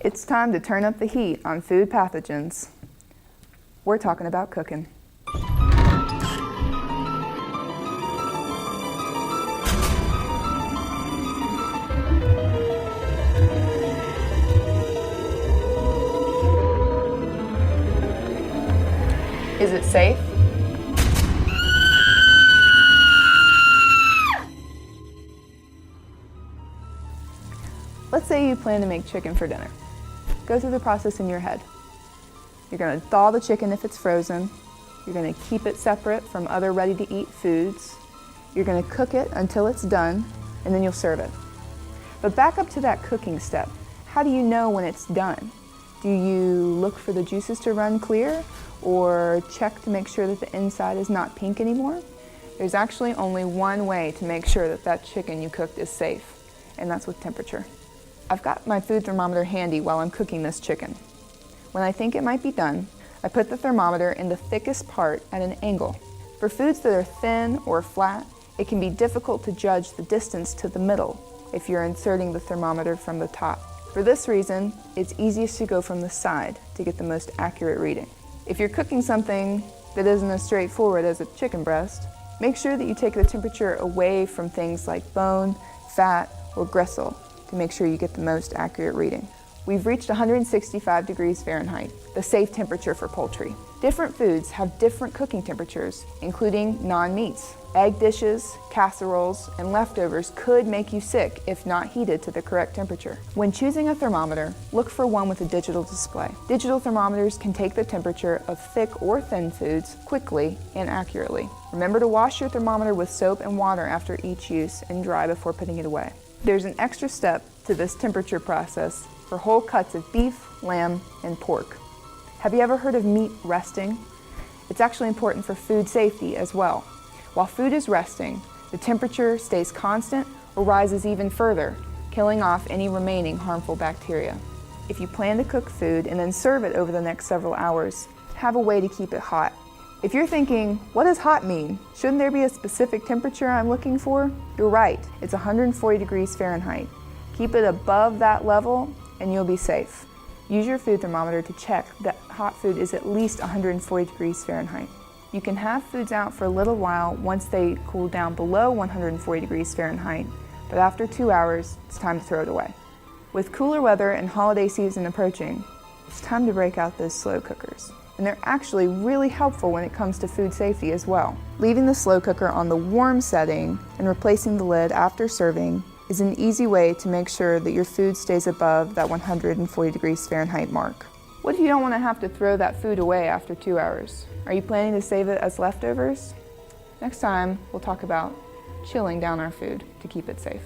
It's time to turn up the heat on food pathogens. We're talking about cooking. Is it safe? Let's say you plan to make chicken for dinner. Go through the process in your head. You're going to thaw the chicken if it's frozen. You're going to keep it separate from other ready-to-eat foods. You're going to cook it until it's done, and then you'll serve it. But back up to that cooking step. How do you know when it's done? Do you look for the juices to run clear, or check to make sure that the inside is not pink anymore? There's actually only one way to make sure that that chicken you cooked is safe, and that's with temperature. I've got my food thermometer handy while I'm cooking this chicken. When I think it might be done, I put the thermometer in the thickest part at an angle. For foods that are thin or flat, it can be difficult to judge the distance to the middle if you're inserting the thermometer from the top. For this reason, it's easiest to go from the side to get the most accurate reading. If you're cooking something that isn't as straightforward as a chicken breast, make sure that you take the temperature away from things like bone, fat, or gristle to make sure you get the most accurate reading. We've reached 165 degrees Fahrenheit, the safe temperature for poultry. Different foods have different cooking temperatures, including non-meats. Egg dishes, casseroles, and leftovers could make you sick if not heated to the correct temperature. When choosing a thermometer, look for one with a digital display. Digital thermometers can take the temperature of thick or thin foods quickly and accurately. Remember to wash your thermometer with soap and water after each use and dry before putting it away. There's an extra step to this temperature process for whole cuts of beef, lamb, and pork. Have you ever heard of meat resting? It's actually important for food safety as well. While food is resting, the temperature stays constant or rises even further, killing off any remaining harmful bacteria. If you plan to cook food and then serve it over the next several hours, have a way to keep it hot. If you're thinking, what does hot mean? Shouldn't there be a specific temperature I'm looking for? You're right, it's 140 degrees Fahrenheit. Keep it above that level and you'll be safe. Use your food thermometer to check that hot food is at least 140 degrees Fahrenheit. You can have foods out for a little while once they cool down below 140 degrees Fahrenheit, but after 2 hours, it's time to throw it away. With cooler weather and holiday season approaching, it's time to break out those slow cookers. And they're actually really helpful when it comes to food safety as well. Leaving the slow cooker on the warm setting and replacing the lid after serving is an easy way to make sure that your food stays above that 140 degrees Fahrenheit mark. What if you don't want to have to throw that food away after 2 hours? Are you planning to save it as leftovers? Next time, we'll talk about chilling down our food to keep it safe.